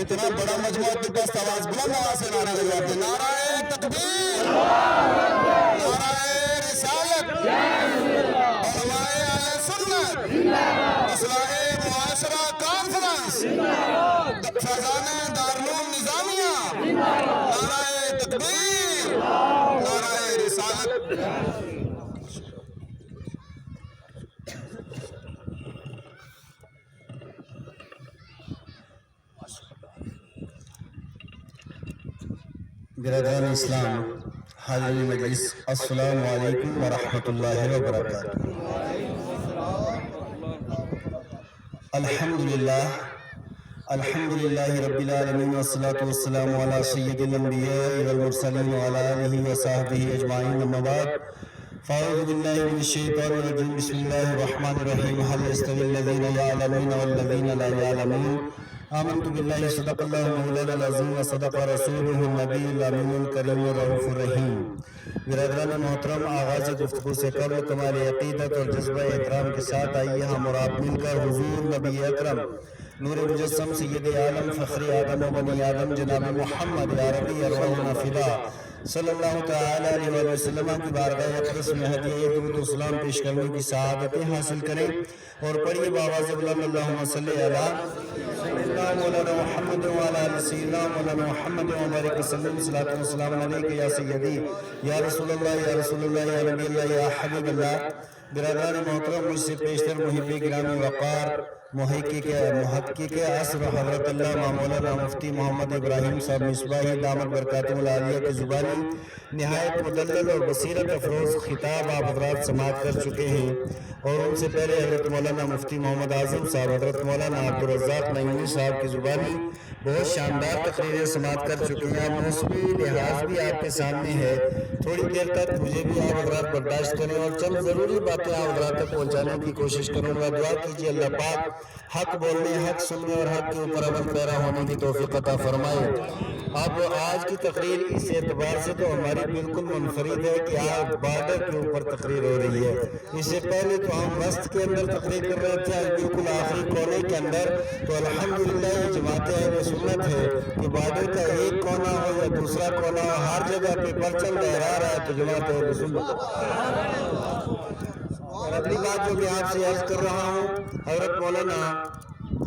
اتنا بڑا مجموعہ کے پاس آواز بلند آواز سے نعرہ لگاتے ہیں، نعرہ تکبیر، نعرہ رسالت، علماء اہل سنت، اصلاح معاشرہ کانفرنس، فیضان دارالعلوم نظامیہ، نعرہ تکبیر، نعرہ رسالت۔ برادران اسلام، حاضرین مجلس، السلام علیکم ورحمۃ اللہ وبرکاتہ۔ الحمدللہ رب العالمین والصلاة والسلام علی سید الانبیاء والمرسلین وعلی آلہ وصحبہ اجمعین، اما بعد فاعوذ باللہ من الشیطان الرجیم، بسم اللہ الرحمن الرحیم، هل يستوي الذین یعلمون والذین لا یعلمون، آمنت باللہ صدق اللہ مولانا العظیم وصدق رسولہ النبی الامین الکریم الرؤوف الرحیم۔ برادران محترم، آغاز گفتگو سے قبل کمال عقیدت اور جذبہ احترام کے ساتھ آئیے ہم اور آپ مل کر حضور نبی اکرم نور مجسم سید عالم فخر آدم و بنی آدم جناب محمد یا ربی ارواحنا فدا صلی اللہ تعالی علیہ وسلم کی بارگاہ اقدس میں ہدیہ درود و سلام پیش کرنے کی سعادتیں حاصل کریں، اور پڑھیے بآواز بلند اللہم صلی علی سیدنا مولانا محمد وعلی آل سیدنا مولانا محمد وبارک وسلم، صلاۃ و سلام علیک یا سیدی یا رسول اللہ یا رسول اللہ یا نبی اللہ یا حبیب اللہ۔ برادران محترم، مجھ سے پیشتر محب گرامی وقار محقق عصر حضرت علامہ مولانا مفتی محمد ابراہیم صاحب مصباحی دامت برکاتہ العالیہ کی زبانی نہایت مدلل اور بصیرت افروز خطاب آپ حضرات سماعت کر چکے ہیں، اور ان سے پہلے حضرت مولانا مفتی محمد اعظم صاحب حضرت مولانا عبدالرزاق نعیمی صاحب کی زبانی بہت شاندار تقریریں سماعت کر چکے ہیں۔ موسمی لحاظ بھی آپ کے سامنے ہے، تھوڑی دیر تک مجھے بھی آپ حضرات برداشت کریں اور چند ضروری باتیں آپ حضرات تک پہنچانے کی کوشش کروں گا۔ دعا کیجیے اللہ پاک حق بولنے، حق سننے اور حق کے اوپر عمل پیرا ہونے کی توفیق عطا فرمائے۔ اب آج کی تقریر اس اعتبار سے تو ہماری بالکل منفرد ہے کہ آج بارڈر کے اوپر تقریر ہو رہی ہے۔ اس سے پہلے تو ہم وسط کے اندر تقریر کر رہے تھے، آج بالکل آخری کونے کے اندر۔ تو الحمدللہ یہ جماعت اہل سنت ہے کہ بارڈر کا ایک کونا ہو یا دوسرا کونا ہو، ہر جگہ پہ پرچم لہرا رہا ہے، تو جماعت اہل سنت۔ اور اگلی بات جو میں آپ سے عرض کر رہا ہوں، حضرت مولانا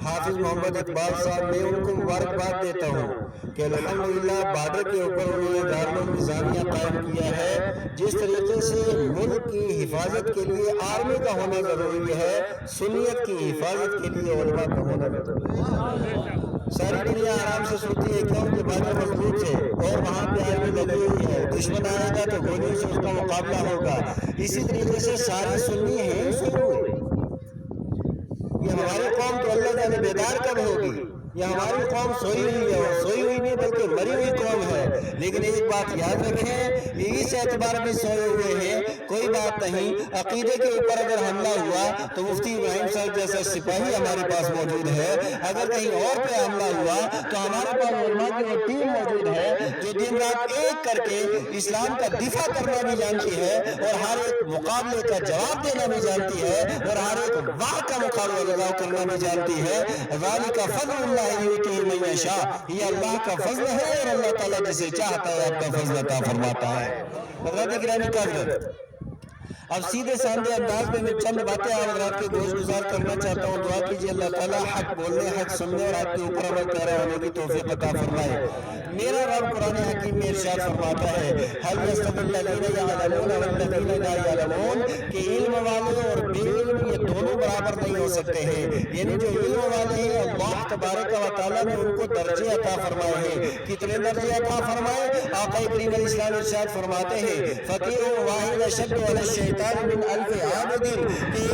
حافظ محمد اقبال صاحب، میں ان کو مبارکباد دیتا ہوں کہ الحمدللہ بارڈر کے اوپر انہوں نے دارالعلوم نظامیہ قائم کیا ہے۔ جس طریقے سے ملک کی حفاظت کے لیے آرمی کا ہونا ضروری ہے، سنیت کی حفاظت کے لیے علماء کا ہونا ضروری ہے۔ ساری دنیا آرام سے سوتی ہے کیوں کہ بارڈر مضبوط ہے اور وہاں پہ آرمی لگی ہوئی ہے، دشمن آئے گا تو گولیوں سے اس کا مقابلہ ہوگا۔ اسی طریقے سے سارے سنی ہیں، یہ ہماری قوم تو اللہ جانے بیدار کب ہوگی؟ یہ ہماری قوم سوئی ہوئی ہے، اور سوئی ہوئی نہیں بلکہ مری ہوئی قوم ہے۔ لیکن ایک بات یاد رکھیں، اس اعتبار میں سوئے ہوئے ہیں، کوئی بات نہیں، عقیدے کے اوپر اگر حملہ ہوا تو مفتی ابراہیم صاحب جیسا سپاہی ہمارے پاس موجود ہے، اگر کہیں اور پہ حملہ ہوا تو ہمارے پاس علماء کی وہ ٹیم موجود ہے جو دن رات ایک کر کے اسلام کا دفاع کرنا بھی جانتی ہے، اور ہر ایک مقابلے کا جواب دینا بھی جانتی ہے، اور ہر ایک وار کا مقابلہ کرنا بھی جانتی ہے۔ ذالک فضل اللہ یؤتیہ من یشاء، یہ اللہ کا فضل ہے، اور اللہ تعالیٰ جسے چاہتا ہے آپ کا فضل عطا فرماتا ہے۔ حضرات گرامی قدر، اب سیدھے سامنے انداز میں چند باتیں آپ حضرات کے گوش گزار کرنا چاہتا ہوں۔ دعا کیجیے اللہ تعالیٰ حق بولنے، حق سننے اور حق کے اوپر عمل پیرا ہونے کی توفیق عطا فرمائے۔ میرا رب قرآن حکیم میں ارشاد فرماتا ہے، هل يستوي الذين يعلمون والذين لا يعلمون، کہ علم والے اور بے علم یہ دونوں برابر نہیں ہو سکتے ہیں۔ یعنی جو علم والے ہیں اللہ تبارک و تعالیٰ نے ان کو درجے عطا فرمائے ہیں۔ کتنے درجے عطا فرمائے؟ آقا کریم علیہ السلام ارشاد فرماتے ہیں، فقیر واحد اشد علی الشیطان من الف عابد، کہ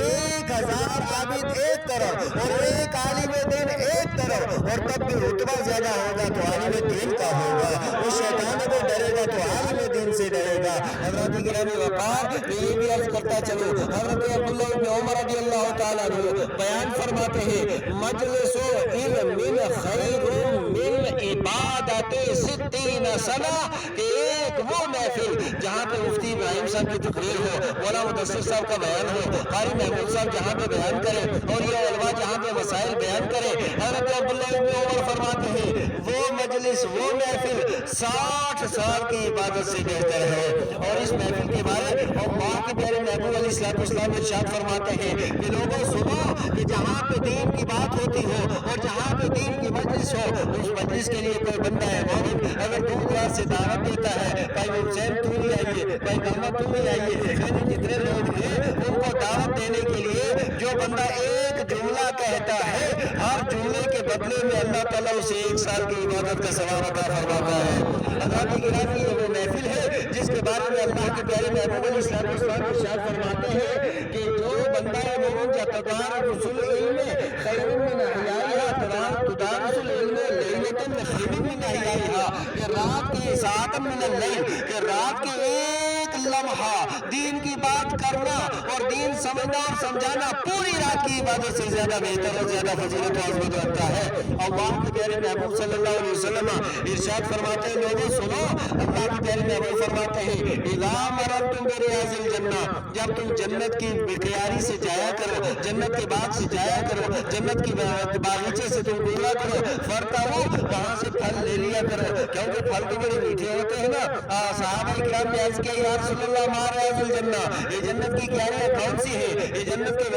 1000 عابد ایک طرف اور ایک عالم دین ایک طرف، اور تب بھی رتبہ زیادہ ہوگا تو عالم دین کا ہوگا، وہ شیطان کو ڈرے گا تو عالم دین سے ڈرے گا۔ حضرت گرامی وقار، میں یہ بھی عرض کرتا چلوں، حضرت عبداللہ ابن عمر رضی اللہ تعالیٰ عنہ بیان فرماتے ہیں، مجلس علم خیر من عبادت 60 سنہ، کہ ایک وہ محفل جہاں پہ مفتی ابراہیم صاحب کی تقریر ہو، مولانا مدثر صاحب کا بیان ہو، قاری محمود صاحب جہاں پہ بیان کرے، اور یہ علماء جہاں پہ مسائل بیان کرے، حضرت عبداللہ ابن عمر فرماتے ہیں مجلس، وہ محفل 60 سال کی عبادت سے بہتر ہے۔ اور اس محفل کے بارے اللہ کے پیارے محبوب علیہ الصلوۃ والسلام ارشاد فرماتے ہیں کہ لوگوں سنو کہ جہاں پہ دین کی بات ہوتی ہو اور جہاں پہ دین کی مجلس ہو، اس مجلس کے لیے کوئی بندہ ہے مومن اگر دور دراز سے دعوت دیتا ہے، بھائی حسین تم بھی آئیے، بھائی محمد تم بھی آئیے، یعنی جتنے لوگ ہیں ان کو دعوت دینے کے لیے جو بندہ ایک جملہ کہتا ہے، ہر جملے کے بدلے میں اللہ تعالیٰ اسے 1 سال کی عبادت کا ثواب عطا فرماتا ہے۔ حضرات گرامی، یہ وہ محفل ہے جس کے بارے میں اللہ کے پیارے محبوب علیہ الصلوۃ والسلام ارشاد فرماتے ہیں کہ جو بندہ مومن تدارس العلم خیر من احیائها تدارس العلم لیلۃ خیر من احیائها، کہ رات کی ساعت من اللیل، کہ رات کے ایک لمحہ دین کی بات کرنا اور دین سمجھنا اور سمجھانا پوری رات کی عبادت سے زیادہ بہتر اور زیادہ فضیلت و عظمت رکھتا ہے۔ اللہ کے پیارے محبوب صلی اللہ علیہ وسلم ارشاد فرماتے ہیں لوگوں سنو، اللہ کے پیارے محبوب فرماتے ہیں اذا مررتم بریاض الجنہ، جب تم جنت کی بکیاری سے جایا کرو، جنت کے باغ سے جایا کرو، جنت کی باغیچے سے تم گزرا کرو، فرتاؤ، وہاں سے پھل لے لیا کرو، کیونکہ پھل تو بڑے میٹھے ہوتے ہیں نا۔ صحابہ کرام نے عرض کیا یا رسول اللہ ما ریاض الجنہ، یہ جنت کی کیاریاں کون سی ہیں، یہ جنت کے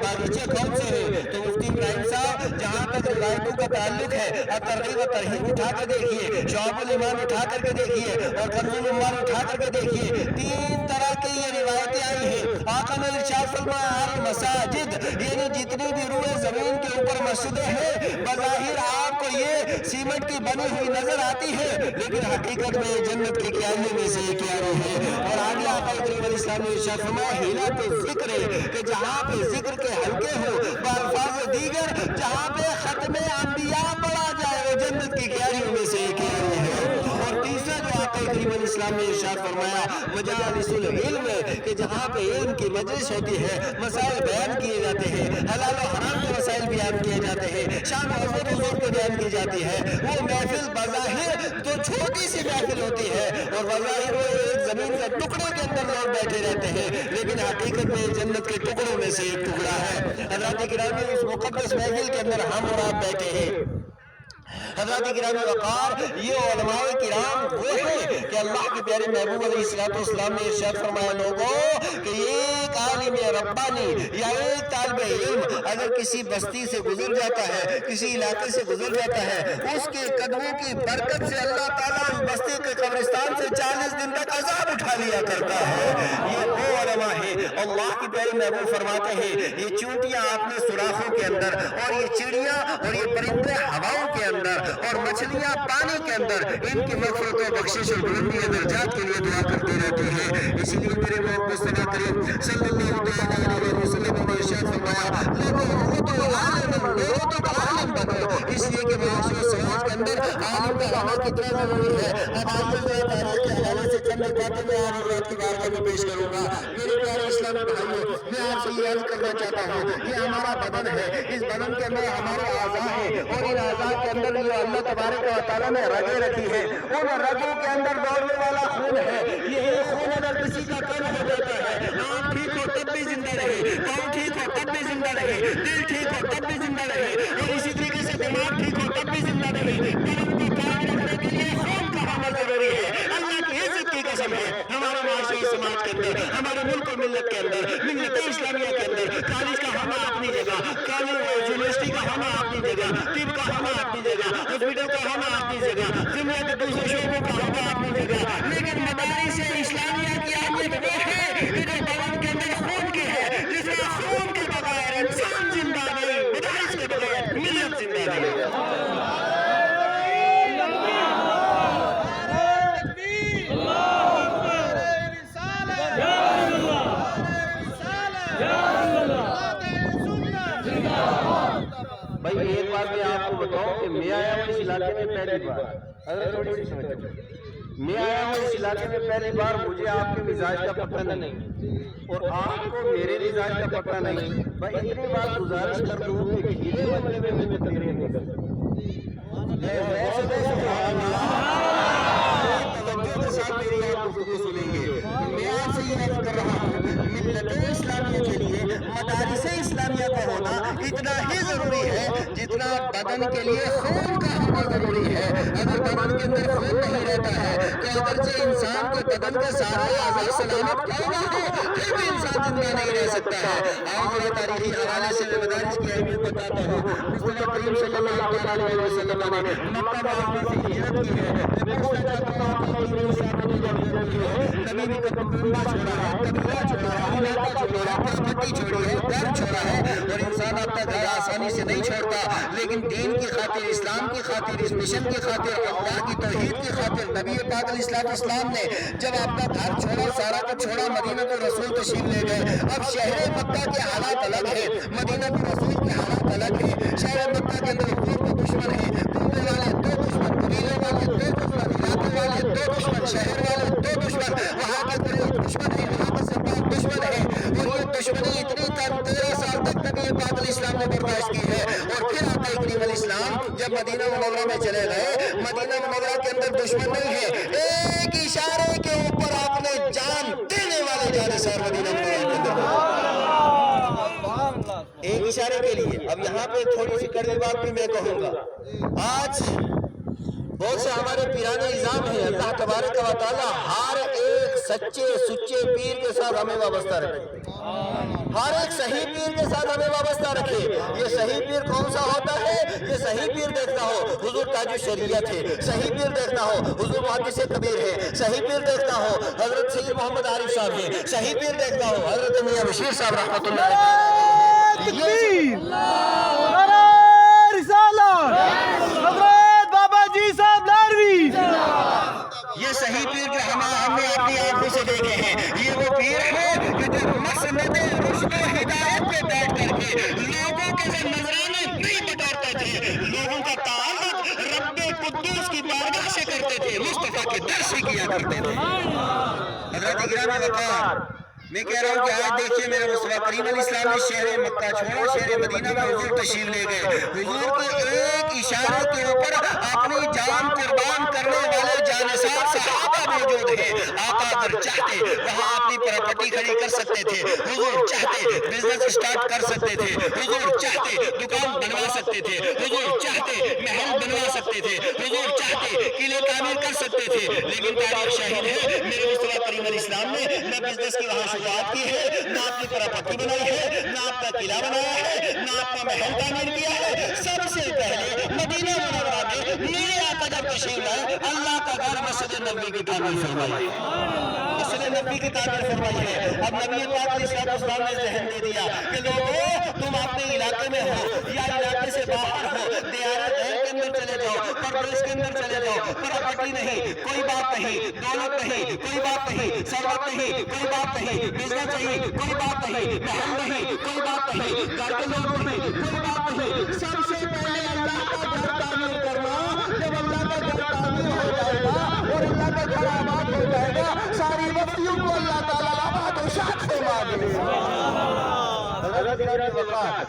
باغیچے کون سے ہیں؟ تو مفتی ابراہیم صاحب جہاں تک روایتوں کا تعلق ہے، ترغیب و ترہیب اٹھا کر دیکھیے، شعب الایمان اٹھا کر کے دیکھیے اور کنز الایمان اٹھا کر کے دیکھیے، 3 طرح کی یہ روایتیں آئی ہیں۔ آقا نے ارشاد فرمایا المساجد، یعنی جتنی بھی روئے زمین کے اوپر مسجدیں ہیں، بظاہر آپ کو یہ سیمنٹ کی بنی ہوئی نظر آتی ہے، لیکن حقیقت میں جنت کی کیاریوں میں سے ایک کیاری ہے۔ اور آگے آقا کریم علیہ السلام نے ارشاد فرمایا ہیلا تو ذکر ہے، کہ جہاں پہ ذکر کے حلقے ہو بالفاظ دیگر، جہاں پہ ختم انبیاء پڑھا جائے، وہ جنت کی کیاریوں میں سے ایک کیاری ہے۔ اور تیسرا جو آقا کریم علیہ السلام نے ارشاد فرمایا مجالس العلم، کہ جہاں پہ علم کی مجلس ہوتی ہے، مسائل بیان کیے جاتے ہیں، حلال و حرام کے مسائل بیان کیے جاتے ہیں، شان و عظمت حضور کو بیان کی جاتی ہے، وہ محفل بظاہر تو چھوٹی سی محفل ہوتی ہے اور بظاہر وہ ایک زمین کے ٹکڑے کے اندر لوگ بیٹھے رہتے ہیں، لیکن حقیقت میں جنت کے ٹکڑوں میں سے ایک ٹکڑا ہے۔ حضرات گرامی، اس مقدس محفل کے اندر ہم اور آپ بیٹھے ہیں۔ حضرات گرامی وقار، یہ علماء کرام وہ ہیں کہ اللہ کے پیارے محبوب علیہ الصلوۃ والسلام نے ارشاد فرمایا لوگوں کہ ایک عالم ربانی یا ایک طالب علم اگر کسی بستی سے گزر جاتا ہے، کسی علاقے سے گزر جاتا ہے، اس کے قدموں کی برکت سے اللہ تعالیٰ اس بستی کے قبرستان سے 40 دن تک عذاب اٹھا لیا کرتا ہے۔ یہ وہ علماء ہیں، اللہ کے پیارے محبوب فرماتے ہیں یہ چونٹیاں آپ نے سوراخوں کے اندر، اور یہ چڑیاں اور یہ پرندے ہواؤں کے اندر، اور مچھلیاں پانی کے اندر، ان کی مغفرت و بخشش اور بلندی درجات کے لیے دعا کرتی رہتی ہیں۔ اسی لیے میرے محبوب مصطفیٰ کریم صلی اللہ علیہ وسلم نے ارشاد فرمایا لوگوں تو عالم بنو، اس لیے کہ معاشرے و سماج کے اندر عالم کا ہونا کتنا ضروری ہے۔ اب آج میں تاریخ کے حوالے سے چند باتیں میں آپ حضرات کی بارگاہ میں پیش کروں گا۔ میرے پیارے اسلامی بھائیوں، میں آپ سے یہ عرض کرنا چاہتا ہوں، یہ ہمارا بدن ہے، اس بدن کے اندر ہمارے اعضاء ہیں، اور ان اعضاء کے اندر جو اللہ تبارک و تعالیٰ نے رگیں رکھی ہے، ان رگوں کے اندر دوڑنے والا خون ہے۔ یہ خون اگر کسی کا کم ہو جاتا ہے، آنکھ ٹھیک ہو تب بھی زندہ رہے، پاؤں ٹھیک ہو تب بھی زندہ رہے، دل ٹھیک ہو تب بھی زندہ رہے، اور اسی طریقے سے دماغ ٹھیک ہو تب بھی زندہ رہے۔ بدن کو قائم رکھنے کے لیے خون کا ہونا ضروری ہے۔ اللہ کی عزت کی قسم ہے، ہمارے معاشرے و سماج کے اندر، ہمارے ملک و ملت کے اندر، ملت اسلامیہ کے اندر کالج کا ہونا اپنی جگہ، یونیورسٹی کا ہونا اپنی جگہ، طب کا ہونا اپنی جگہ، ہاسپٹل کا ہونا اپنی جگہ، دنیا کے دوسرے شعبوں کا ہونا اپنی جگہ، لیکن مدارس اسلامیہ کی اہمیت وہ ہے کہ جو بدن کے اندر خون کی ہے، جس میں خون کے بغیر انسان زندہ نہیں، مدارس کے بغیر ملت زندہ نہیں۔ بھائی ایک بات میں آپ کو بتاؤں کہ میں آیا ہوں اس علاقے میں پہلی بار، اگر تھوڑی سی سمجھو، میں آیا ہوں اس علاقے میں پہلی بار، مجھے آپ کے مزاج کا پتہ نہیں اور آپ کو میرے مزاج کا پتہ نہیں۔ بھائی اتنی بات گزارش کر دوں کہ گھیرے بننے میں مجھے تقریر نہیں کر سکتا، توجہ کے ساتھ میری آپ گفتگو سنیں گے۔ میں آپ سے یہ عرض کر رہا ہوں ملت اسلامیہ کے لیے مدارس اسلامیہ کا ہونا اتنا ہی ضروری ہے جتنا بدن کے لیے خون کا ہونا ضروری ہے. اگر بدن کے اندر خون نہیں رہتا ہے تو اگرچہ انسان کے بدن کے سارے اعضاء سلامت کیوں نہ ہو پھر بھی انسان زندہ نہیں رہ سکتا ہے. اور یہ تاریخی حوالے سے میں مدارس کی اہمیت بتاتا ہوں. مصطفیٰ کریم صلی اللہ علیہ وسلم نے مکہ معظمہ سے ہجرت کی ہے. میں پوچھنا چاہتا ہوں آپ نے میرے ساتھ جو ہجرت کی ہے کبھی بھی کنبہ چھوڑا ہے, قبیلہ چھوڑا ہے, علاقہ چھوڑا ہے, پٹی چھوڑی ہے, گھر چھوڑا ہے. اور انسان اپنا گھر آسانی سے نہیں چھوڑتا, لیکن دین کی خاطر, اسلام کی خاطر, اس مشن کی خاطر, اللہ کی توحید کی خاطر نبی پاک علیہ السلام نے جب آپ کا گھر چھوڑا, سارا کو چھوڑا, مدینہ کو رسول تشریف لے گئے. اب شہر مکہ کے حالات الگ ہیں, مدینہ کو رسول کے حالات الگ ہیں. شہر مکہ کے اندر حقوق کے دشمن ہیں, کنبے والے دو دشمن, قبیلے والے دو دشمن, علاقے والے دو دشمن, شہر والے دو دشمن, وہاں کے قریب دشمن ہیں, وہاں کے سرکار دشمن ہیں. اور یہ دشمنی اتنی 13 سال تک نبی پاک علیہ السلام نے برداشت کی ہے. اور پھر آقا کریم علیہ السلام جب مدینہ منورہ میں چلے گئے, مدینہ منورہ کے اندر دشمن نہیں ہے, ایک اشارے کے اوپر آپ نے جان دینے والے جانثار مدینہ منورہ کے اندر, ایک اشارے کے لیے. اب یہاں پہ تھوڑی سی کڑوی بات بھی میں کہوں گا. آج بہت سے ہمارے پیران نظام ہیں, اللہ تبارک و تعالی ہر ایک سچے سچے پیر کے ساتھ ہمیں وابستہ رکھے, ہر ایک صحیح پیر کے ساتھ ہمیں وابستہ رکھے. یہ صحیح پیر کون سا ہوتا ہے؟ یہ صحیح پیر دیکھنا ہو حضور تاج الشریعت ہے, صحیح پیر دیکھنا ہو حضور محدث کبیر ہے, صحیح پیر دیکھنا ہو حضرت سید محمد عارف صاحب ہے, صحیح پیر دیکھنا ہو حضرت میاں بشیر صاحب رحمۃ اللہ علیہ. یہ صحیح پیر جو ہم نے اپنی آنکھوں سے دیکھے ہیں, یہ وہ پیر ہے کہ جو مسند رشد و ہدایت پہ بیٹھ کر کے لوگوں کے سے نظرانے نہیں بٹورتے تھے, لوگوں کا تعلق رب قدوس کی بارگاہ سے کرتے تھے, مصطفیٰ کے در سے کیا کرتے تھے. حضرت گرامی وقار, میں کہہ رہا ہوں کہ آج دیکھیے میرے مصطفیٰ کریم علیہ السلام نے شہر مکہ چھوڑا, شہر مدینہ میں حضور تشریف لے گئے. حضور کے ایک اشارے کے اوپر اپنی جان قربان کرنے والے جانثار صحابہ موجود ہیں. آقا اگر چاہتے وہاں اپنی پراپرٹی کھڑی کر سکتے تھے, حضور چاہتے بزنس سٹارٹ کر سکتے تھے, حضور چاہتے دکان بنوا سکتے تھے, حضور چاہتے محل بنوا سکتے تھے, حضور چاہتے قلعے تعمیر کر سکتے تھے. لیکن تاریخ شاہد ہے میرے مصطفیٰ کریم علیہ السلام نے نہ بزنس کی وہاں شروعات کی ہے, نہ اپنی پراپرٹی بنائی ہے, نہ اپنا قلعہ بنایا ہے, نہ اپنا محل تعمیر کیا ہے. سب سے پہلے مدینہ منورہ میں میرے آقا جب تشریف لائے, اللہ کا گھر مسجد نبوی کی تعمیر فرمائی, مسجد نبوی کی تعمیر فرمائی ہے. اب نبی پاک علیہ السلام نے ذہن دے دیا کہ لوگوں تم اپنے علاقے میں ہو یا علاقے سے باہر ہو, دیارت کے اندر چلے جاؤ, پردیس کے اندر چلے جاؤ, پراپرٹی نہیں, کوئی بات نہیں, دولت نہیں, کوئی بات نہیں, ثروت نہیں, کوئی بات نہیں, بزنس نہیں, کوئی بات نہیں, محل نہیں, کوئی بات نہیں, گھر کے لوگ نہیں, کوئی بات نہیں. سب سے پہلے اللہ کا گھر تعمیر کرنا. جب اللہ کا گھر تعمیر ہو جائے گا اور اللہ کا گھر آباد ہو جائے گا, ساری بستیوں کو اللہ تعالیٰ آباد و شاد فرما دے گا.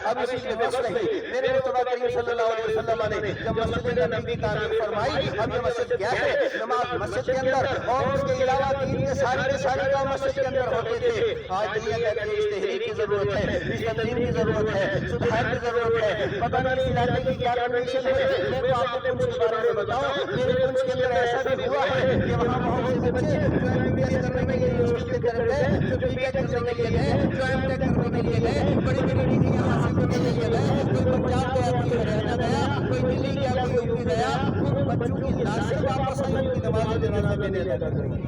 اب اسی کے بس نہیں, میرے مصطفیٰ کریم صلی اللہ علیہ وسلم نے جب مسجد نبوی کی تعمیر فرمائی, اب یہ مسجد کیا ہے, نماز مسجد کے اندر اور اس کے علاوہ دین کے سارے کام مسجد کے اندر ہوتے تھے. آج دنیا کہتی ہے اس تحریک کی ضرورت ہے, اس تنظیم کی ضرورت ہے, سدھار کی ضرورت ہے. پتہ نہیں اس علاقے کی کیا کنڈیشن ہے, میں تو آپ کو پنچ کے بارے میں بتاؤں. میرے پنچ کے اندر ایسا بھی ہوا ہے کہ وہاں بہت سے بچے جو MBBS کرنے کے لیے یونیورسٹی کے طرف گئے, جو BTech کرنے کے لیے گئے, جو M.Tech کرنے کے لیے گئے, بڑی بڑی ڈگریاں حاصل کرنے کے لیے گئے. کوئی پنجاب گیا, کوئی ہریانہ گیا, کوئی دلی گیا, کوئی یوپی گیا. ان بچوں کی لاشیں واپس آئی, ان کی نماز جنازہ میں نے ادا کر دی.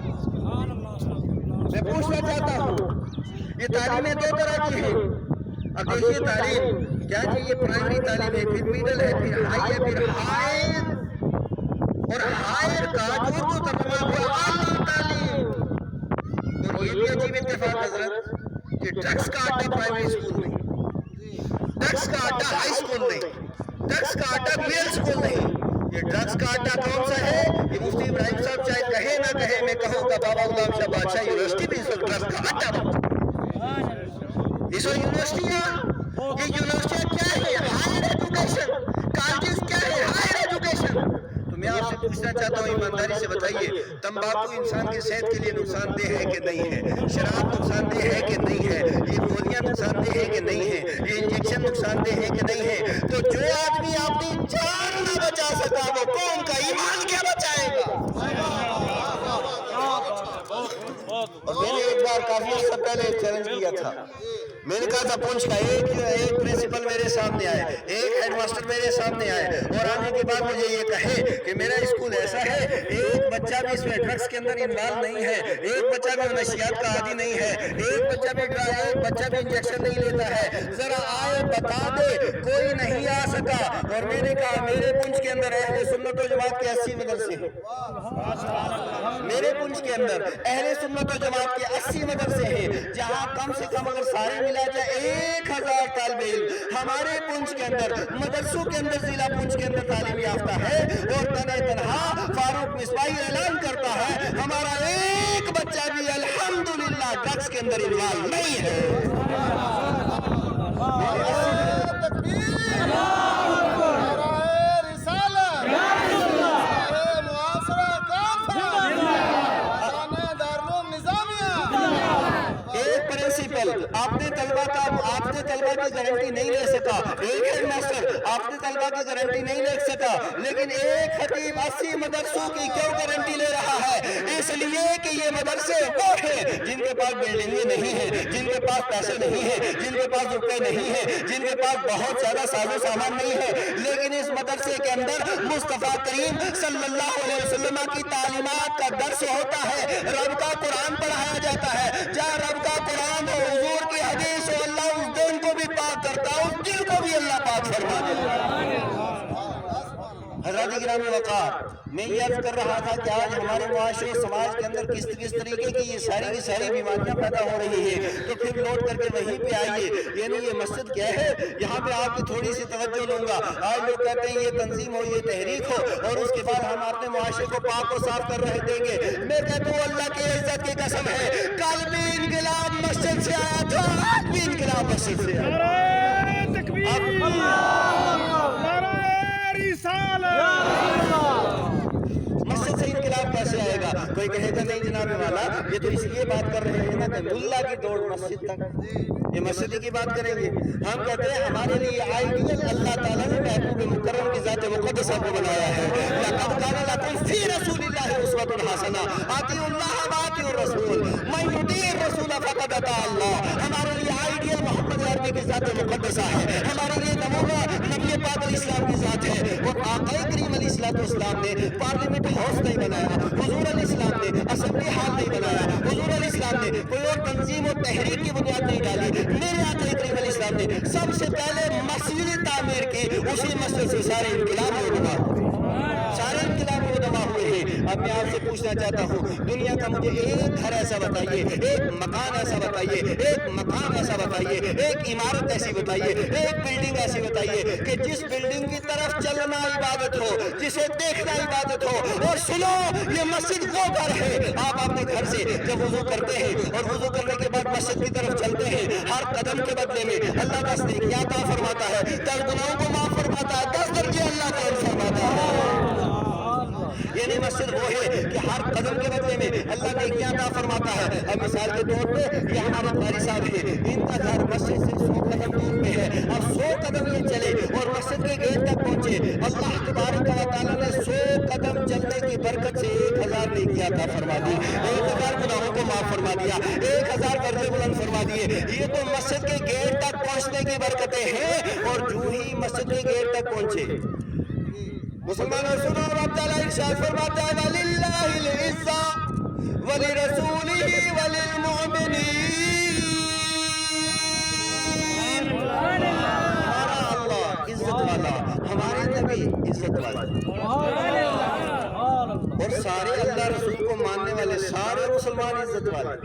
میں پوچھنا چاہتا ہوں, یہ تعلیمیں دو طرح کی ہیں. اب دیکھیے تعلیم کیا چاہیے, پرائمری تعلیم ہے, پھر میڈل ہے, پھر ہائی ہے, پھر ہائر, اور ہائر کا جو اردو ترجمہ ہوا اعلیٰ تعلیم. اور یہ بھی عجیب اتفاق حضرت کہ ڈرگس کا اڈا پرائمری اسکول نہیں, ڈرگس کا اڈا ہائی اسکول نہیں, ڈرگس کا اڈا میل اسکول نہیں. یہ ڈرگس کا اڈا کون سا ہے؟ یہ مفتی ابراہیم صاحب چاہے کہے نہ کہے, میں کہوں گا بابا غلام شاہ بادشاہ یونیورسٹی بھی اس وقت ڈرگس کا اڈا بنتا. اس وقت یونیورسٹیاں, یہ یونیورسٹیاں کیا ہے؟ Higher education. کالجز کیا ہے؟ Higher education. تو میں آپ سے پوچھنا چاہتا ہوں, ایمانداری سے بتائیے, تمباکو انسان کی صحت کے لیے نقصان دہ ہے کہ نہیں ہے؟ شراب نقصان دہ ہے کہ نہیں ہے؟ یہ گولیاں دوائیاں نقصان دہ ہیں کہ نہیں ہیں، یہ انجیکشن نقصان دہ ہیں کہ نہیں ہیں، تو جو آدمی اپنی جان نہ بچا سکا وہ قوم کا ایمان کیا بچائے گا؟ اور میں نے ایک بار کافی عرصہ پہلے ایک چیلنج کیا تھا، میں نے کہا تھا پونچھ کا ایک پرنسپل میرے سامنے آئے، ایک ہیڈ ماسٹر میرے سامنے آئے اور آنے کے بعد مجھے یہ کہے کہ میرا اسکول ایسا ہے، ایک بچہ بھی اس میں ڈرگس کے اندر انوالو نہیں ہے، ایک بچہ بھی نشیات کا عادی نہیں ہے، ایک بچہ بھی انجیکشن نہیں لیتا ہے، ذرا آئے بتا دے، کوئی نہیں آ سکا۔ اور میں نے کہا میرے پونچھ کے اندر اہل سنت و جماعت کے 80 مدرسے ہیں، میرے پونچھ کے اندر اہل سنت و جماعت کے 80 مدرسے ہیں، جہاں کم سے کم اگر سارے ملا جائے 1000 طالب علم ہمارے پونچھ کے اندر مدرسوں کے اندر ضلع پونچھ کے اندر تعلیم یافتہ ہے، اور تنہا فاروق مصباحی اعلان کرتا ہے ہمارا ایک بچہ بھی الحمدللہ ڈرگس کے اندر انوالو نہیں ہے۔ اپنے طلبہ کی گارنٹی نہیں لے سکا، ایک ہیڈ ماسٹر اپنے طلبہ کی گارنٹی نہیں لے سکا، لیکن ایک خطیب 80 مدرسوں کی کیوں گارنٹی لے رہا ہے؟ اس لیے کہ یہ مدرسے وہ ہیں جن کے پاس بلڈنگیں نہیں ہیں، جن کے پاس پیسے نہیں ہیں، جن کے پاس روپے نہیں ہیں، جن کے پاس بہت زیادہ ساز و سامان نہیں ہے، لیکن اس مدرسے کے اندر مصطفیٰ کریم صلی اللہ علیہ وسلم کی تعلیمات کا درس ہوتا ہے، رب کا قرآن پڑھایا جاتا ہے، جہاں رب کا قرآن ہو، حضور کی حدیث ہو، اللہ اس دین کو بھی پاک کرتا ہے، اس دل کو بھی اللہ پاک فرما دیتا ہے۔ حضرات گرامی وقار، میں یہ عرض کر رہا تھا کہ آج ہمارے معاشرے و سماج کے اندر کس طریقے کی یہ ساری بیماریاں پیدا ہو رہی ہیں، تو پھر لوٹ کر کے وہیں پہ آئیے، یعنی یہ مسجد کیا ہے، یہاں پہ آپ کی تھوڑی سی توجہ لوں گا۔ آج لوگ کہتے ہیں یہ تنظیم ہو، یہ تحریک ہو، اور اس کے بعد ہم اپنے معاشرے کو پاک و صاف کر رہے دیں گے۔ میں کہتا ہوں اللہ کی عزت کی قسم ہے، کل بھی انقلاب مسجد سے آیا تھا، آج بھی انقلاب مسجد سے آیا۔ مسجد سے انقلاب کیسے آئے گا؟ کوئی کہے گا نہیں جناب والا، یہ تو اس لیے بات کر رہے ہیں نا کہ ملا کی دوڑ مسجد تک، یہ مسجد کی بات کریں گے۔ ہم کہتے ہیں ہمارے لیے آئیڈیل اللہ تعالیٰ نے محبوب مکرم کی ذات مقدسہ کو بنایا ہے، لَقَدْ كَانَ لَكُمْ فِي رَسُولِ اللَّهِ أُسْوَةٌ حَسَنَةٌ أَطِيعُوا اللَّهَ وَأَطِيعُوا الرَّسُولَ مَن يُطِيعِ الرَّسُولَ فَقَدْ أَطَاعَ اللَّهَ۔ ہمارے لیے آئیڈیل محمد عربی کی ذات مقدسہ ہے، ہمارے لیے نمونہ نبی پاک علیہ السلام کی ذات ہے، اور آقا کریم علیہ السلام نے پارلیمنٹ ہاؤس نہیں بنایا، حضور علیہ السلام نے اسمبلی ہال نہیں بنایا، حضور علیہ السلام نے کوئی اور تنظیم و تحریک کی بنیاد نہیں ڈالی، میرے آقا کریم علیہ السلام نے سب سے پہلے مسجد تعمیر کی، اسی مسجد سے سارے انقلاب ہوئے ہوئے ہیں۔ اب میں آپ سے پوچھنا چاہتا ہوں، دنیا کا مجھے ایک گھر ایسا بتائیے، ایک مکان ایسا بتائیے، ایک مقام ایسا بتائیے، ایک عمارت ایسی بتائیے، ایک بلڈنگ ایسی بتائیے کہ جس بلڈنگ کی طرف چلنا عبادت ہو، جسے دیکھنا عبادت ہو، اور سنو یہ مسجد وہ گھر ہے۔ آپ اپنے گھر سے جب وضو کرتے ہیں اور وضو کرنے کے بعد مسجد کی طرف چلتے ہیں، ہر قدم کے بدلے میں اللہ 10 نیکیاں عطا فرماتا ہے، 10 گناہوں کو معاف فرماتا ہے، 10 درجے اللہ کا فرماتا ہے۔ یعنی مسجد وہ ہے کہ ہر قدم کے بدلے میں اللہ نیکیاں عطا فرماتا ہے۔ اب مثال کے طور پہ یہ ہمارے قاری صاحب ہیں، ان کا گھر مسجد سے 100 قدم دور پہ ہے، اب 100 قدم یہ چلے اور مسجد کے گیٹ تک پہنچے، اللہ تبارک و تعالیٰ نے 100 قدم چلنے کی برکت سے 1000 نیکیاں عطا فرما دی، 1000 گناہوں کو معاف فرما دیا، 1000 درجے بلند فرما دیے۔ یہ تو مسجد کے گیٹ تک پہنچنے کی برکتیں ہیں، اور جو ہی مسجد کے گیٹ تک پہنچے مسلمانوں سنو، رب تعالیٰ ارشاد فرماتا ہے وَلِلَّهِ الْعِزَّةُ وَلِرَسُولِهِ وَلِلْمُؤْمِنِينَ۔ ہمارا اللہ عزت والا، ہمارے نبی عزت والا، اور سارے اللہ رسول کو ماننے والے سارے مسلمان عزت والے۔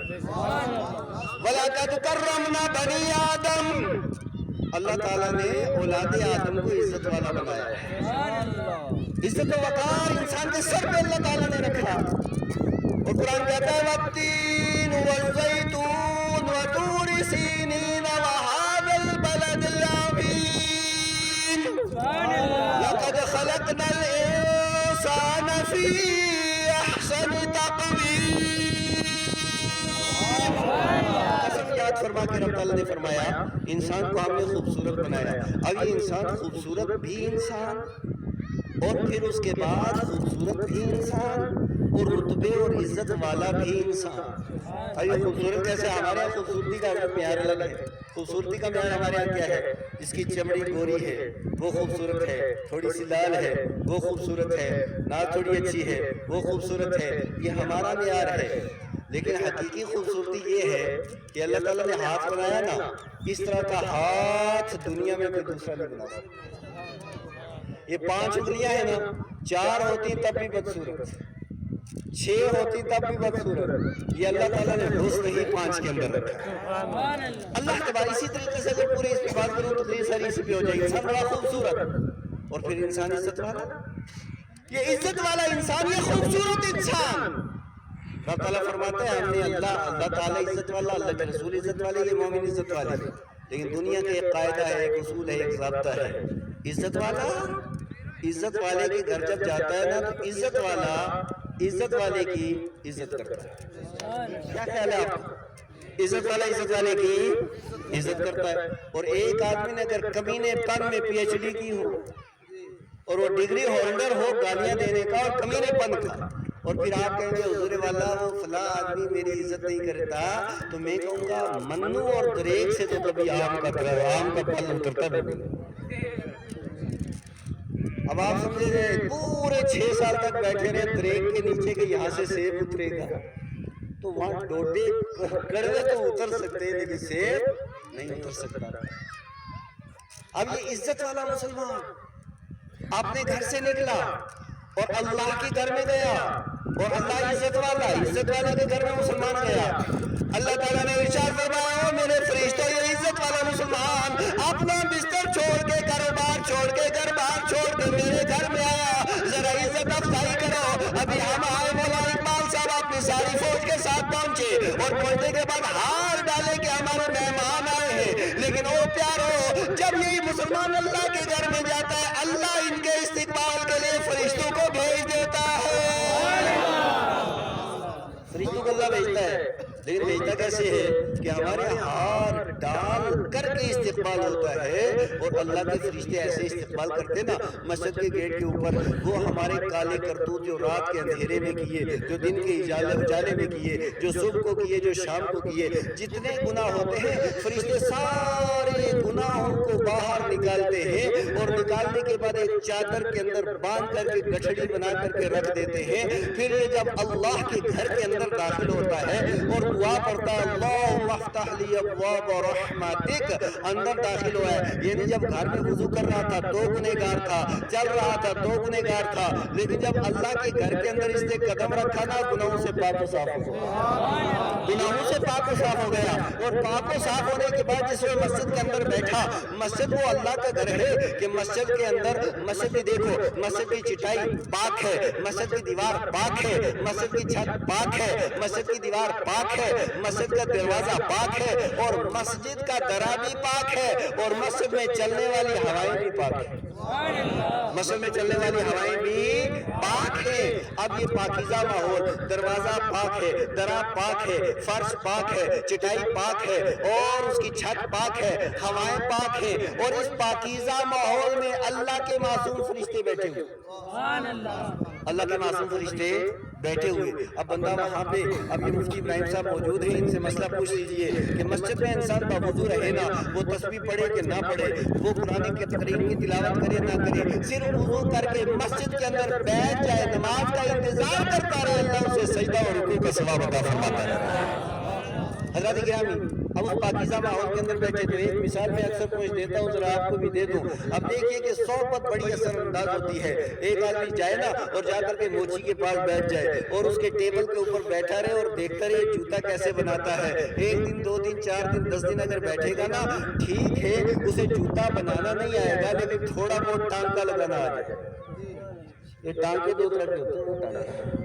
وَلَقَدْ كَرَّمْنَا بَنِي آدَمَ، اللہ تعالیٰ نے اولاد آدم کو عزت والا بنایا ہے۔ عزت و وقار انسان کے سر پہ اللہ تعالیٰ نے رکھا، اور قرآن کہتا ہے وَالتِّينُ وَالزَّيْتُونُ وَطُورِ سِينِينَ وَهَذَا الْبَلَدِ الْأَمِينِ لَقَدْ خَلَقْنَا الْإِنسَانَ فِي أَحْسَنِ تَقْوِيمٍ۔ قسم یاد تلاوت فرما کے رب تعالیٰ نے فرمایا انسان کو ہم نے خوبصورت بنایا. اب یہ انسان خوبصورت بھی انسان اور پھر اس کے بعد خوبصورت بھی انسان اور رتبے اور عزت والا بھی انسان. اب یہ خوبصورت کیسے؟ ہمارے یہاں خوبصورتی کا معیار الگ ہے. خوبصورتی کا معیار ہمارے یہاں کیا ہے؟ جس کی چمڑی گوری ہے وہ خوبصورت ہے, تھوڑی سی لال ہے وہ خوبصورت ہے, ناک تھوڑی اچھی ہے وہ خوبصورت ہے. یہ ہمارا معیار ہے. لیکن حقیقی خوبصورتی یہ ہے کہ اللہ تعالیٰ نے ہاتھ بنایا نا, اس طرح کا ہاتھ دنیا میں کوئی دوسرا نہیں بنا سکتا. یہ 5 انگلیاں ہیں نا, 4 ہوتی تب بھی بدصورت, 6 ہوتی تب بھی بدصورت. یہ اللہ تعالیٰ نے حسن ہی 5 کے اندر رکھا. اللہ تبارک اسی طریقے سے اگر پورے اس پہ بات کروں تو اتنی ساری اس پہ ہو جائے گی. انسان بڑا خوبصورت اور پھر انسان عزت والا. یہ عزت والا انسان, یہ خوبصورت انسان. اللہ تعالیٰ فرماتے ہیں ہم نے اللہ تعالیٰ عزت والا, اللہ کے رسول عزت والے, یہ مومن عزت والے. لیکن دنیا کا ایک قاعدہ ہے, ایک اصول ہے, ایک ضابطہ ہے. عزت والا عزت والے کے گھر جب جاتا ہے نا تو عزت والا عزت والے کی عزت کرتا ہے. کیا خیال ہے آپ؟ عزت والا عزت والے کی عزت کرتا ہے. اور ایک آدمی نے اگر کمینے پن میں پی ایچ ڈی کی ہو اور وہ ڈگری ہولڈر ہو گالیاں دینے کا اور کمینے پن کا, اور پھر آپ کہیں گے حضور والا وہ فلاں آدمی میری عزت نہیں کرتا, تو میں کہوں گا منو اور دریک سے تو کبھی آم کا پھل اترتا بھی نہیں. اب آپ سمجھے رہے پورے 6 سال تک بیٹھے رہے دریک کے نیچے کہ یہاں سے سیب اترے گا, تو وہاں ڈوڈے کڑوے تو اتر سکتے ہیں لیکن سیب نہیں اتر سکتا. اب یہ عزت والا مسلمان اپنے گھر سے نکلا اور اللہ کے گھر میں گیا, اور اللہ عزت والے کے گھر میں مسلمان گیا. اللہ تعالیٰ نے ارشاد فرمایا میرے فرشتوں یہ عزت والا مسلمان اپنا بستر چھوڑ کے کاروبار چھوڑ کے گھر بار چھوڑ کے میرے گھر میں آیا, ذرا عزت افزائی کرو. ابھی ہم آئے مولا اقبال صاحب اپنی ساری فوج کے ساتھ پہنچے اور پہنچنے کے بعد ہار ڈالے کہ ہمارے مہمان آئے ہیں. لیکن او پیارو, جب یہ مسلمان اللہ کے گھر میں جاتا ہے اللہ ان کے استقبال کے لیے فرشتوں کو بھیج دیتا ہے. فرشتوں کو اللہ بھیجتا ہے, لیکن بھیجتا کیسے ہے کہ ہمارے ہار ڈال کر کے استقبال ہوتا ہے. اور اللہ کے فرشتے ایسے استقبال کرتے نا مسجد کے گیٹ کے اوپر, وہ ہمارے کالے کرتوت جو رات کے اندھیرے میں کیے, جو دن کے اجالے میں کیے, جو صبح کو کیے, جو شام کو کیے, جتنے گناہ ہوتے ہیں فرشتے سارے گناہوں کو باہر نکالتے ہیں, اور نکالنے کے بعد ایک چادر کے اندر باندھ کر کے گٹھڑی بنا کر کے رکھ دیتے ہیں. پھر یہ جب اللہ کے گھر کے اندر داخل ہوتا ہے اور دعا پڑھتا ہے اللہم افتح لی ابواب رحمتک, اندر داخل ہوا ہے. یعنی جب گھر میں وضو کر رہا تھا تو گنہگار تھا, چل رہا تھا تو گنہگار تھا, لیکن جب اللہ کے گھر کے اندر اس نے قدم رکھا نا گناہوں سے پاک و صاف ہو گیا. گناہوں سے پاک و صاف ہو گیا. اور پاک و صاف ہونے کے بعد جس میں مسجد کے اندر بیٹھا, مسجد وہ اللہ کا گھر ہے کہ مسجد کے اندر, مسجد کی دیکھو مسجد کی چٹائی پاک ہے, مسجد کی دیوار پاک ہے, مسجد کی چھت پاک ہے, مسجد کی دیوار پاک ہے, مسجد کا دروازہ پاک ہے, اور مسجد کا درا بھی پاک ہے, اور مسجد میں چلنے والی ہوائیں بھی پاک ہے. مسجد میں چلنے والی ہوائیں بھی پاک ہے. اب یہ پاکیزہ ماحول, دروازہ پاک ہے, درا پاک ہے, فرش پاک ہے, چٹائی پاک ہے, اور اس کی چھت پاک ہے, ہوائیں پاک ہے, اور اس پاکیزہ ماحول میں اللہ کے معصوم فرشتے بیٹھے ہوئے. اللہ کے معصوم فرشتے بیٹھے ہوئے. اب بندہ وہاں پہ, اب یہ مفتی ابراہیم صاحب موجود ہیں, ان سے مسئلہ پوچھ لیجئے کہ مسجد میں انسان باوضو رہے نا, وہ تسبیح پڑھے کہ نہ پڑھے, وہ قرآن کی تقریر کی تلاوت کرے نہ کرے, صرف وضو کر کے مسجد کے اندر بیٹھ جائے, نماز کا انتظار کرتا رہے, اللہ اسے سجدہ اور رکوع کا ثواب عطا فرماتا ہے. حضرات گرامی, اب اس پاکیزہ ماحول کے اندر بیٹھے, تو ایک مثال میں اکثر پوچھ دیتا ہوں, ذرا آپ کو بھی دے دوں. اب دیکھیے کہ صحبت بڑی اثر انداز ہوتی ہے. ایک آدمی جائے نا اور جا کر کے موچی کے پاس بیٹھ جائے اور اس کے ٹیبل کے اوپر بیٹھا رہے اور دیکھتا رہے جوتا کیسے بناتا ہے. 1 دن 2 دن 4 دن 10 دن اگر بیٹھے گا نا, ٹھیک ہے اسے جوتا بنانا نہیں آئے گا, لیکن تھوڑا بہت ٹانکا لگانا آ جائے. یہ ٹانکے 2 طرح کے ہوتے ہیں,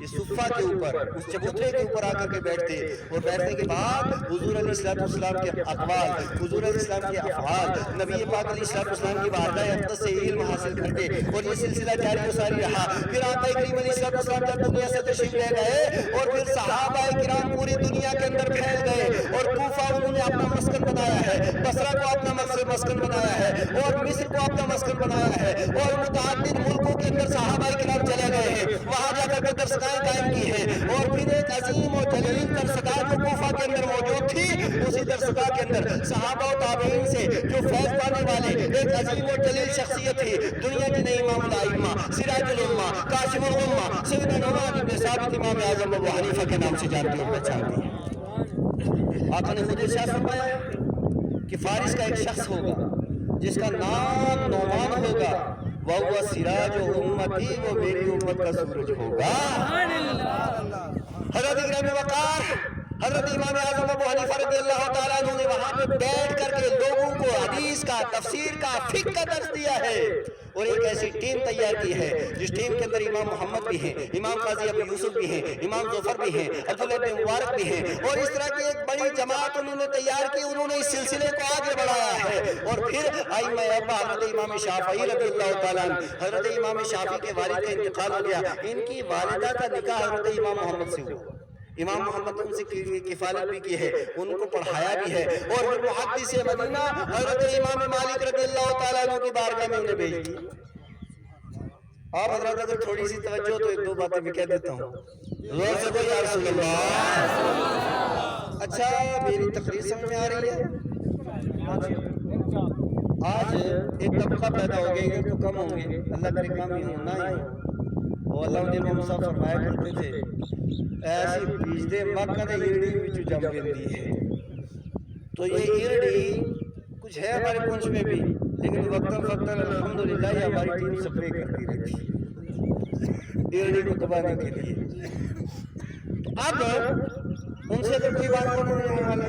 یہ صفہ کے اوپر اس چبوترے کے اوپر آ کر کے بیٹھتے اور بیٹھنے کے بعد حضور علیہ السلام کے اقوال، حضور علیہ السلام کے افعال، نبی پاک علیہ السلام کی بارگاہ اقدس سے علم حاصل کرتے اور یہ سلسلہ جاری و ساری رہا۔ پھر آقا کریم علیہ السلام جب دنیا سے تشریف لے گئے اور پھر صحابہ کرام پوری دنیا کے اندر پھیل گئے اور کوفہ انہوں نے اپنا مسکن بنایا ہے، بصرہ کو اپنا مسکن بنایا ہے اور مصر کو اپنا مسکن بنایا ہے اور متعدد ملکوں کے اندر صحابہ کرام چلے گئے ہیں، وہاں جا کر کے درسگاہیں قائم کی ہیں اور پھر ایک عظیم و جلیل درسگاہ جو کوفہ کے اندر موجود تھی، اسی درسگاہ کے اندر صحابہ و تابعین سے جو فیض پانے والے ایک عظیم و جلیل شخصیت تھی، دنیا کے نئے امام الائمہ، سراج الامہ، کاشف الغمہ، سیدنا نعمان بن ثابت امام اعظم ابو حنیفہ کے نام سے جانتے اور پہچانتے ہیں۔ آقا نے خود ارشاد فرمایا کہ فارس کا ایک شخص ہوگا جس کا نام نعمان ہوگا، وَهُوَ سِرَاجُ أُمَّتِي، وہ میری امت کا سورج ہوگا۔ حضرت گرامی وقار حضرت امام اعظم ابو حنیفہ رضی اللہ تعالیٰ عنہ نے وہاں پہ بیٹھ کر کے لوگوں کو حدیث کا، تفسیر کا، فقہ کا درس دیا ہے اور ایک ایسی ٹیم تیار کی ہے جس ٹیم کے اندر امام محمد بھی ہیں، امام قاضی ابو یوسف بھی ہیں، امام ظفر بھی ہیں، عبداللہ بن مبارک بھی ہیں اور اس طرح کی ایک بڑی جماعت انہوں نے تیار کی، انہوں نے اس سلسلے کو آگے بڑھایا ہے۔ اور پھر ائمہ اربعہ حضرت امام شافعی رضی اللہ تعالیٰ عنہ، حضرت امام شافعی کے والد کا انتقال ہو گیا، ان کی والدہ کا نکاح حضرت امام محمد سے ہوا، امام محمد نے ان سے کفالت بھی کی ہے، ان کو پڑھایا بھی ہے اور پھر محدث مدینہ حضرت امام مالک رضی اللہ تعالیٰ عنہ کی بارگاہ میں انہیں بھیج دی۔ آپ حضرات اگر تھوڑی سی توجہ تو ایک دو باتیں بھی کہہ دیتا ہوں، زور سے کوئی یا رسول اللہ۔ اچھا میری تقریر سمجھ میں آ رہی ہے؟ آج ایک طبقہ پیدا ہو گئے تو کم ہوں گے، اللہ کا کام ہی ہونا ہی اور اللہ نے موسیٰ فرمایا کرتے تھے ایسی بیج دے مکہ دے ایرڑی وچو جم گندی ہے۔ تو یہ ایرڑی کچھ ہے ہمارے پونچھ میں بھی، لیکن وقتاً فقتاً الحمدللہ یہ ہماری ٹیم سپرے کرتی رہتی ہے ایرڑی کو دبانے کے لیے۔ تو اب ان سے اگر کوئی بات کرنے والا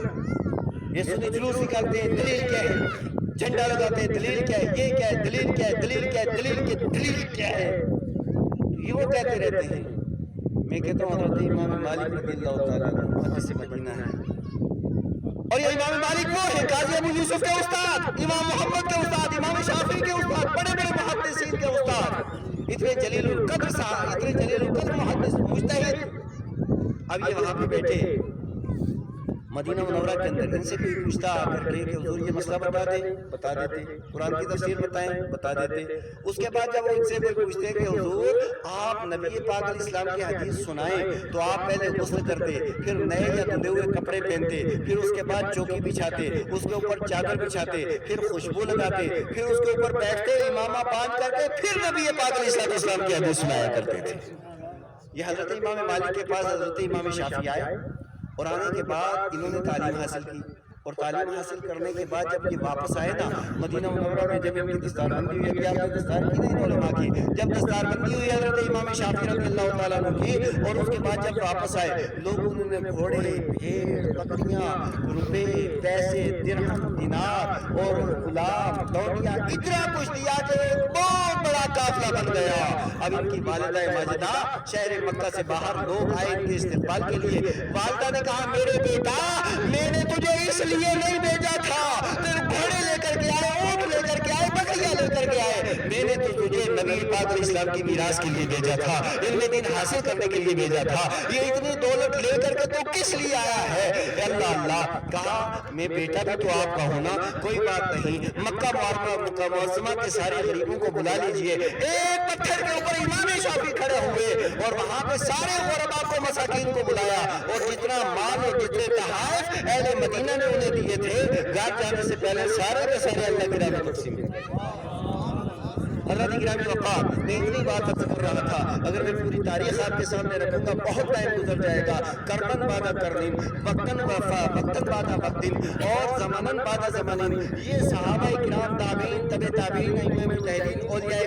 یہ سنی جلوس نکالتے ہیں، دلیل کیا ہے، جھنڈا لگاتے ہیں، دلیل کیا ہے، یہ کیا ہے، دلیل کیا ہے، دلیل کیا ہے، دلیل کیا ہے، یہ وہ کہتے رہتے ہیں۔ میں کہتا ہوں حضرت امام مالک رضی اللہ تعالیٰ محدث مدینہ ہے اور یہ امام مالک وہ ہے قاضی ابو یوسف کے استاد، امام محمد کے استاد، امام شافعی کے استاد، بڑے بڑے محدثین کے استاد، اتنے جلیل القدر صاحب، اتنے جلیل القدر محدث مجتہد۔ اب یہ وہاں پہ بیٹھے مدینہ منورہ کے اندر، ان سے کوئی پوچھتا آ کر کے کہ حضور یہ مسئلہ بتا دیتے، قرآن کی تفسیر بتائیں، بتا دیتے۔ اس کے بعد جب وہ ان سے کوئی پوچھتے کہ حضور آپ نبی پاک علیہ السلام کی حدیث سنائیں تو آپ پہلے غسل کرتے، پھر نئے یا دھلے ہوئے کپڑے پہنتے، پھر اس کے بعد چوکی بچھاتے، اس کے اوپر چادر بچھاتے، پھر خوشبو لگاتے، پھر اس کے اوپر بیٹھتے، امامہ باندھ کر کے پھر نبی پاک علیہ السلام کی حدیث سنایا کرتے تھے۔ یہ حضرت امام مالک کے پاس حضرت امام شافعی آئے اور آنے کے بعد انہوں نے تعلیم حاصل کی اور تعلیم حاصل کرنے کے بعد جب یہ واپس آئے نا مدینہ منورہ میں، جب ان کی دستار بندی ہوئی، ابھی آپ نے دستار کی نہیں علماء کی، جب دستار بندی ہوئی حضرت امام شافعی رضی اللہ تعالیٰ عنہ کی اور اس کے بعد جب واپس آئے، لوگوں نے گھوڑے، بھیڑ، بکریاں، روپے، پیسے، درہم، دینار اور غلام، لونڈیاں، اتنا کچھ دیا کہ بہت بڑا قافلہ بن گیا۔ اب ان کی والدہ ماجدہ شہر مکہ سے باہر لوگ آئے ان کے استقبال کے لیے۔ والدہ نے کہا میرے بیٹا میں نے تجھے اس لیے نہیں بھیجا تھا، تیرے گھوڑے لے کر کے آئے، اونٹ لے کر کے آئے، بکریاں لے کر کے آئے، میں نے تو تجھے نبی پاک علیہ السلام کی میراث کے لیے بھیجا تھا، علم دین حاصل کرنے کے لیے بھیجا تھا، یہ اتنی دولت لے کر کے تو کس لیے آیا ہے؟ اللہ اللہ کہا میں بیٹا بھی تو آپ کا ہونا، کوئی بات نہیں، مکہ معظمہ کے سارے غریبوں کو بلا لیجئے۔ ایک پتھر کے اوپر امام شافعی کھڑے ہوئے اور وہاں پہ سارے غرباء کو، مساکین کو بلایا اور جتنا مال اور جتنے تحائف اہل مدینہ نے انہیں دیے تھے، گھر جانے سے پہلے سارے کے سارے اللہ کی راہ میں تقسیم ہوئے۔ حضرت گرامی وقار میں اتنی بات عرض کر رہا تھا، اگر میں پوری تاریخ آپ کے سامنے رکھوں گا بہت ٹائم گزر جائے گا۔ کربن بعد کرنین، وقتن وفا، وقتن بعد وقتن اور زمانن بعد زمانن، یہ صحابہ کرام، تابعین، تبع تابعین، ائمہ مجتہدین، اولیاء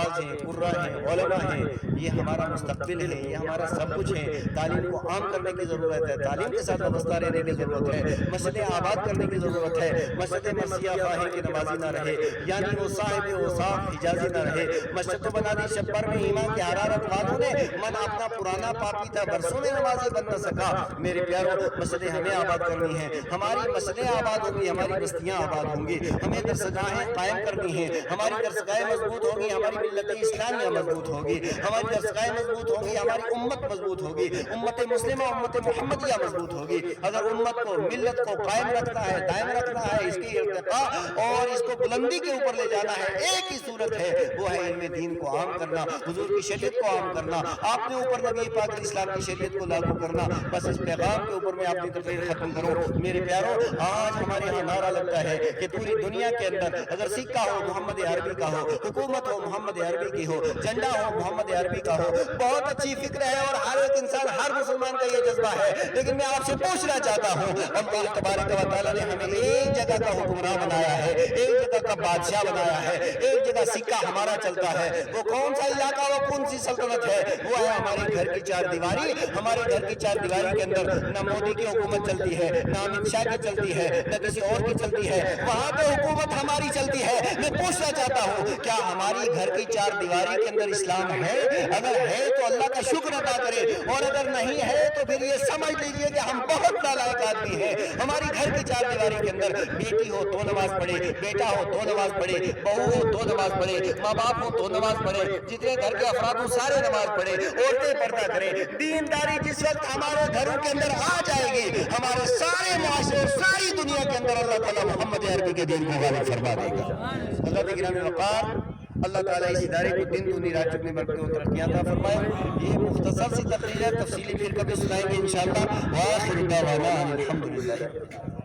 حفاظ ہیں، قرہ ہیں، علماء ہیں، یہ ہمارا مستقبل ہے، یہ ہمارا سب کچھ ہے۔ تعلیم کو عام کرنے کی ضرورت ہے، تعلیم کے ساتھ وابستہ رہنے کی ضرورت ہے، مسجدیں آباد کرنے کی ضرورت ہے، مسجد مرثیہ خواہی کی نمازی نہ رہے، یعنی وہ صاحب اوصاف حجازی نہ رہے۔ مسجد تو بنا دی شبر میں ایمان کی حرارت والوں نے، من اپنا پرانا پاپی تھا برسوں میں نمازی بن نہ سکا۔ میرے پیاروں، مسجدیں ہمیں آباد کرنی ہیں، ہماری مسجدیں آباد ہوں گی، ہماری بستیاں آباد ہوں گی، ہمیں درسگاہیں قائم کرنی ہیں، ہماری درسگاہیں مضبوط ہوگی، ہماری ملت اسلامیہ مضبوط ہوگی، ہماری درسگاہیں مضبوط ہوگی، ہماری امت مضبوط ہوگی، امت مسلمہ امت محمدیہ مضبوط ہوگی۔ اگر امت کو ملت کو قائم رکھنا ہے، دائم رکھنا ہے، اس کی ارتقاء اور اس کو بلندی کے اوپر لے جانا ہے، ایک ہی صورت ہے، وہ ہے علم دین کو عام کرنا، حضور کی شریعت کو عام کرنا، آپ نے اوپر نبی پاک اسلام کی شریعت کو لاگو کرنا۔ بس اس پیغام کے اوپر میں اپنی تقریر ختم کروں۔ میرے پیاروں، آج ہمارے یہاں نعرہ لگتا ہے کہ پوری دنیا کے اندر اگر سکہ ہو محمد عربی کا ہو، حکومت ہو محمد عربی کی ہو، جھنڈا ہو محمد عربی کا ہو، بہت اچھی فکر ہے اور ہر ایک انسان ہر مسلمان کا یہ جذبہ ہے، لیکن میں آپ سے پوچھنا چاہتا ہوں، اللہ تبارک و تعالیٰ نے ہمیں ایک جگہ کا حکمراں بنایا ہے، ایک جگہ کا بادشاہ بنایا ہے، ایک جگہ سکہ ہمارا چلتا ہے، وہ کون سا علاقہ، وہ کون سی سلطنت ہے؟ وہ ہے ہمارے گھر کی چار دیواری۔ ہمارے گھر کی چار دیواری کے اندر نہ مودی کی حکومت چلتی ہے، نہ امت شاہ کی چلتی ہے، نہ کسی اور کی چلتی ہے، وہاں پہ حکومت ہماری چلتی ہے۔ میں پوچھنا چاہتا ہوں، کیا ہماری گھر کی چار دیواری کے اندر اسلام ہے؟ اگر ہے تو اللہ کا شکر ادا کرے، اور اگر نہیں ہے تو پھر یہ سمجھ لیجئے کہ ہم بہت نالائق آدمی ہیں۔ ہماری گھر کی چار دیواری کے اندر بیٹی ہو تو نماز پڑھے، بیٹا ہو تو نماز پڑھے، بہو ہو تو نماز پڑھے، ماں باپ ہو تو نماز پڑھے، جتنے گھر کے افراد ہو سارے نماز پڑھے، عورتیں پردہ کریں۔ دینداری جس وقت ہمارے گھروں کے اندر آ جائے گی، ہمارے سارے معاشرے اور ساری دنیا کے اندر اللہ تعالیٰ محمد عربی کے دین کو غالب فرما دے گا۔ حضرت گرامی وقار، اللہ تعالیٰ اس ادارے کو دن دنیا رات چکنے برکتیں و ترقیاں عطا فرمائے۔ یہ مختصر سی تقریر ہے، تفصیلی پھر کبھی سنائیں گے انشاءاللہ۔ وآخر دعوانا الحمدللہ۔